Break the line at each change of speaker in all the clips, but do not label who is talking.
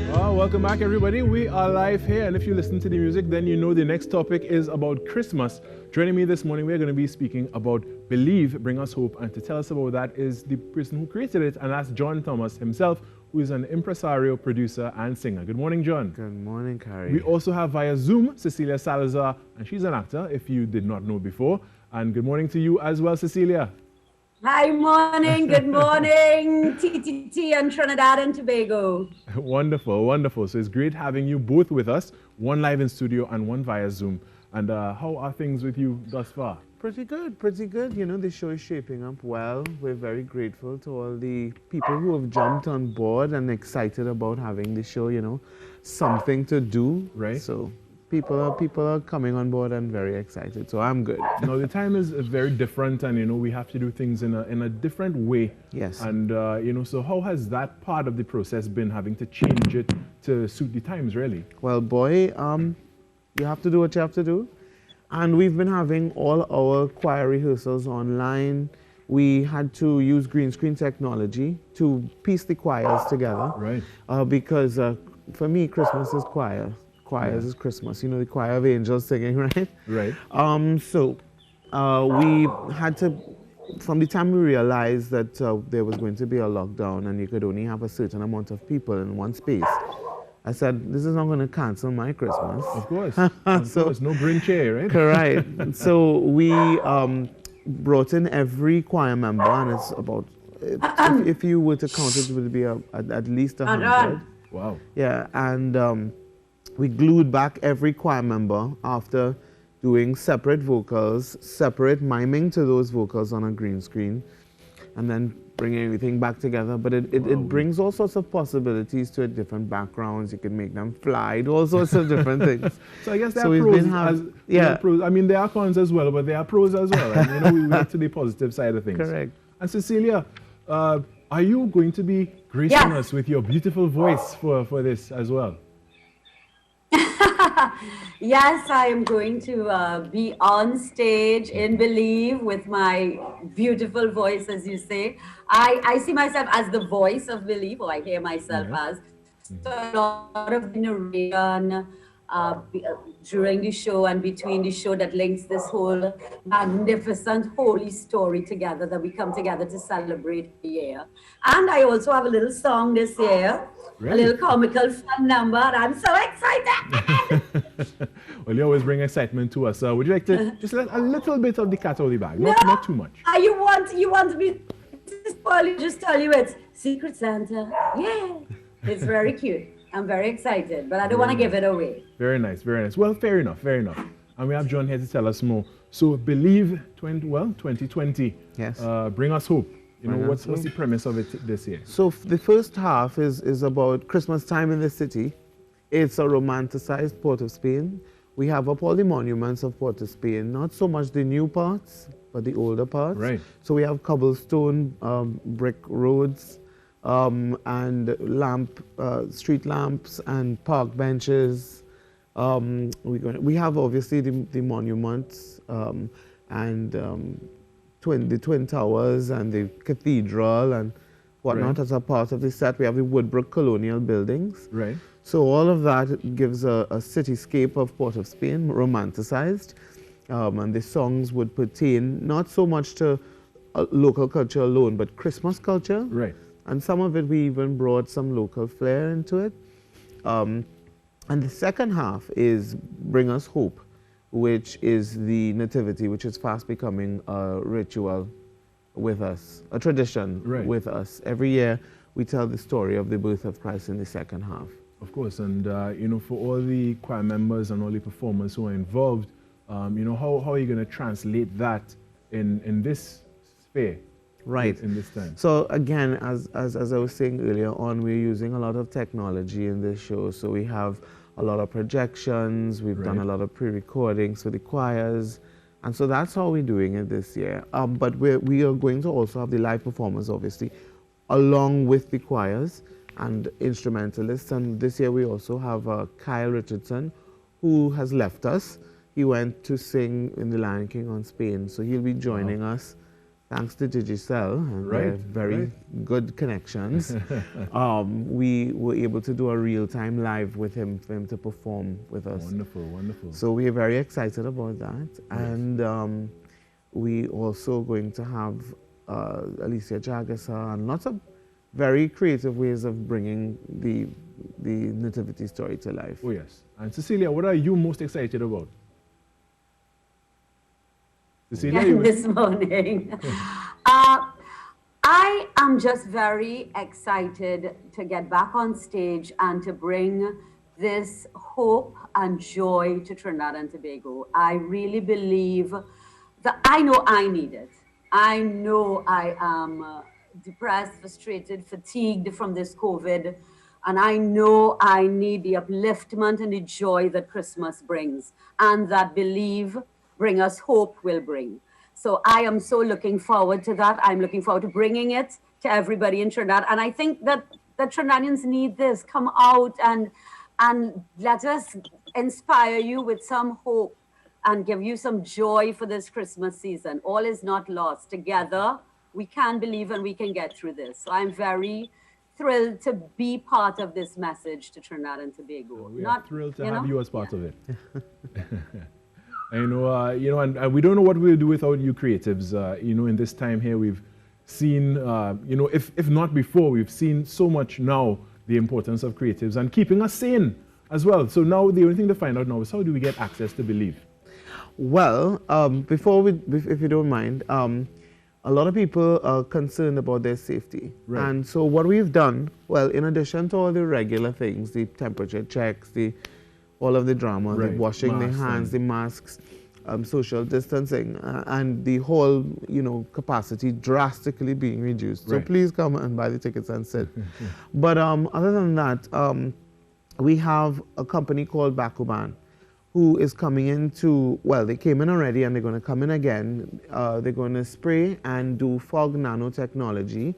Welcome back, everybody. We are live here, and if you listen to the music, then you know the next topic is about Christmas. Joining me this morning, we're going to be speaking about Believe, Bring Us Hope, and to tell us about that is the person who created it, and that's John Thomas himself, who is an impresario, producer, and singer. Good morning, John.
Good morning, Carrie.
We also have via Zoom Cecilia Salazar, and she's an actor, if you did not know before. And good morning to you as well, Cecilia.
Hi, morning, good morning, TTT and Trinidad and Tobago.
Wonderful, wonderful. So it's great having you both with us, one live in studio and one via Zoom. And how are things with you thus far?
Pretty good, pretty good. You know, the show is shaping up well. We're very grateful to all the people who have jumped on board and excited about having the show, you know, something to do.
Right.
So people are coming on board and very excited. So I'm good.
Now, the time is very different, and, you know, we have to do things in a different way.
Yes.
And, you know, so how has that part of the process been, having to change it to suit the times, really?
Well, boy, you have to do what you have to do. And we've been having all our choir rehearsals online. We had to use green screen technology to piece the choirs together.
Right.
Because for me, Christmas is choir. Choirs is Christmas. You know, the choir of angels singing, right?
Right.
So we had to, from the time we realized that there was going to be a lockdown and you could only have a certain amount of people in one space, I said, this is not going to cancel my Christmas.
Of course. Of course. No bring chair, right?
Correct. So we brought in every choir member, and it's about, if you were to count it, it would be at least 100.
Wow.
Yeah, and we glued back every choir member after doing separate vocals, separate miming to those vocals on a green screen, and then bringing everything back together. But it brings all sorts of possibilities to it, different backgrounds. You can make them fly, all sorts of different things.
So I guess there are pros.
Yeah.
Pros. I mean, there are cons as well, but there are pros as well. And, you know, we went to the positive side of things.
Correct.
And Cecilia, are you going to be gracing us with your beautiful voice for this as well?
Yes, I am going to be on stage in Believe with my beautiful voice, as you say. I see myself as the voice of Believe, or I hear myself as. So a lot of narration during the show and between the show that links this whole magnificent holy story together, that we come together to celebrate the year. And I also have a little song this year. Really? A little comical fun number. I'm so excited.
Well, you always bring excitement to us. Would you like to just let a little bit of the cat out of the bag? Not too much.
You want me to just tell you it's Secret Santa? Yeah. It's very cute. I'm very excited, but I don't want to give it away.
Very nice, very nice. Well, fair enough, fair enough. And we have John here to tell us more. So, Believe 2020.
Yes.
Bring us hope. You know, what's the premise of it this year?
So the first half is about Christmas time in the city. It's a romanticized Port of Spain. We have up all the monuments of Port of Spain, not so much the new parts, but the older parts.
Right.
So we have cobblestone, brick roads, and street lamps and park benches. We have obviously the monuments and the Twin Towers and the cathedral and whatnot as a part of the set. We have the Woodbrook colonial buildings.
Right.
So all of that gives a cityscape of Port of Spain, romanticized. And the songs would pertain not so much to local culture alone, but Christmas culture.
Right.
And some of it, we even brought some local flair into it. And the second half is Bring Us Hope, which is the nativity, which is fast becoming a ritual with us, a tradition with us. Every year, we tell the story of the birth of Christ in the second half.
Of course, and you know, for all the choir members and all the performers who are involved, you know, how are you going to translate that in this sphere?
Right.
In this time.
So again, as I was saying earlier on, we're using a lot of technology in this show. So we have a lot of projections, we've done a lot of pre-recordings for the choirs, and so that's how we're doing it this year. But we are going to also have the live performers, obviously, along with the choirs and instrumentalists. And this year we also have Kyle Richardson, who has left us. He went to sing in The Lion King on Spain, so he'll be joining us thanks to Digicel and their very good connections, we were able to do a real-time live with him for him to perform with us.
Wonderful, wonderful.
So we are very excited about that. And we also going to have Alicia Jagasa and lots of very creative ways of bringing the nativity story to life.
Oh, yes. And Cecilia, what are you most excited about? Cecilia,
this morning. I am just very excited to get back on stage and to bring this hope and joy to Trinidad and Tobago. I really believe that I know I need it. I know I am depressed, frustrated, fatigued from this COVID. And I know I need the upliftment and the joy that Christmas brings, and that Believe Bring Us Hope will bring. So I am so looking forward to that. I'm looking forward to bringing it to everybody in Trinidad. And I think that the Trinidadians need this. Come out and let us inspire you with some hope and give you some joy for this Christmas season. All is not lost. Together, we can believe and we can get through this. So I'm very thrilled to be part of this message to Trinidad and Tobago.
We are thrilled to have you as part of it. And, and we don't know what we'll do without you creatives. In this time here, we've seen, if not before, we've seen so much now, the importance of creatives and keeping us sane as well. So now the only thing to find out now is how do we get access to Believe?
Well, if you don't mind, a lot of people are concerned about their safety.
Right.
And so what we've done, well, in addition to all the regular things, the temperature checks, all of the drama, the washing the hands, the masks, social distancing, and the whole, capacity drastically being reduced. So please come and buy the tickets and sit. But other than that, we have a company called Bakuban, who is coming into, well, they came in already and they're going to come in again. They're going to spray and do fog nanotechnology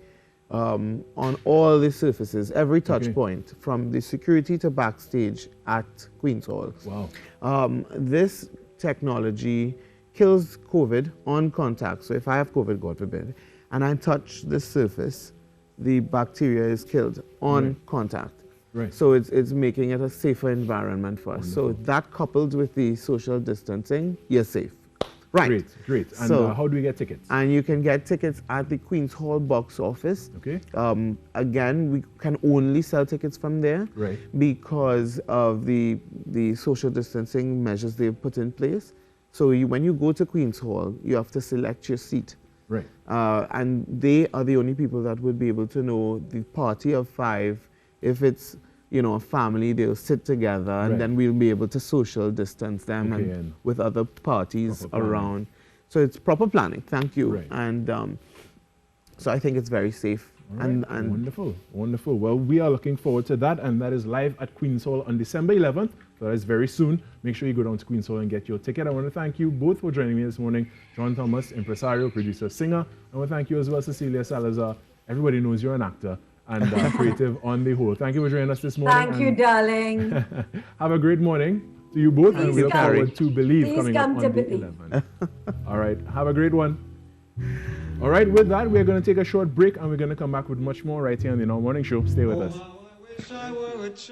on all the surfaces, every touch point, from the security to backstage at Queen's Hall.
Wow.
This technology kills COVID on contact. So if I have COVID, God forbid, and I touch the surface, the bacteria is killed on contact.
Right.
So it's making it a safer environment for us.
Wonderful.
So that coupled with the social distancing, you're safe. Right.
Great. And
so,
how do we get tickets?
And you can get tickets at the Queen's Hall box office.
Okay.
Again, we can only sell tickets from there because of the social distancing measures they've put in place. So when you go to Queen's Hall, you have to select your seat.
Right.
And they are the only people that would be able to know the party of 5. If it's, a family, they'll sit together and then we'll be able to social distance them and with other parties around. So it's proper planning. Thank you.
Right.
And so I think it's very safe.
Right.
And
wonderful, wonderful. Well, we are looking forward to that, and that is live at Queen's Hall on December 11th. So that is very soon. Make sure you go down to Queen's Hall and get your ticket. I want to thank you both for joining me this morning. John Thomas, impresario, producer, singer. I want to thank you as well, Cecilia Salazar. Everybody knows you're an actor and creative on the whole. Thank you for joining us this morning.
Thank you, darling.
Have a great morning to you both, and we look forward to Believe coming up on the
Believe.
11th. All right, have a great one. All right, with that, we're going to take a short break, and we're going to come back with much more right here on the Now Morning Show. Stay with us.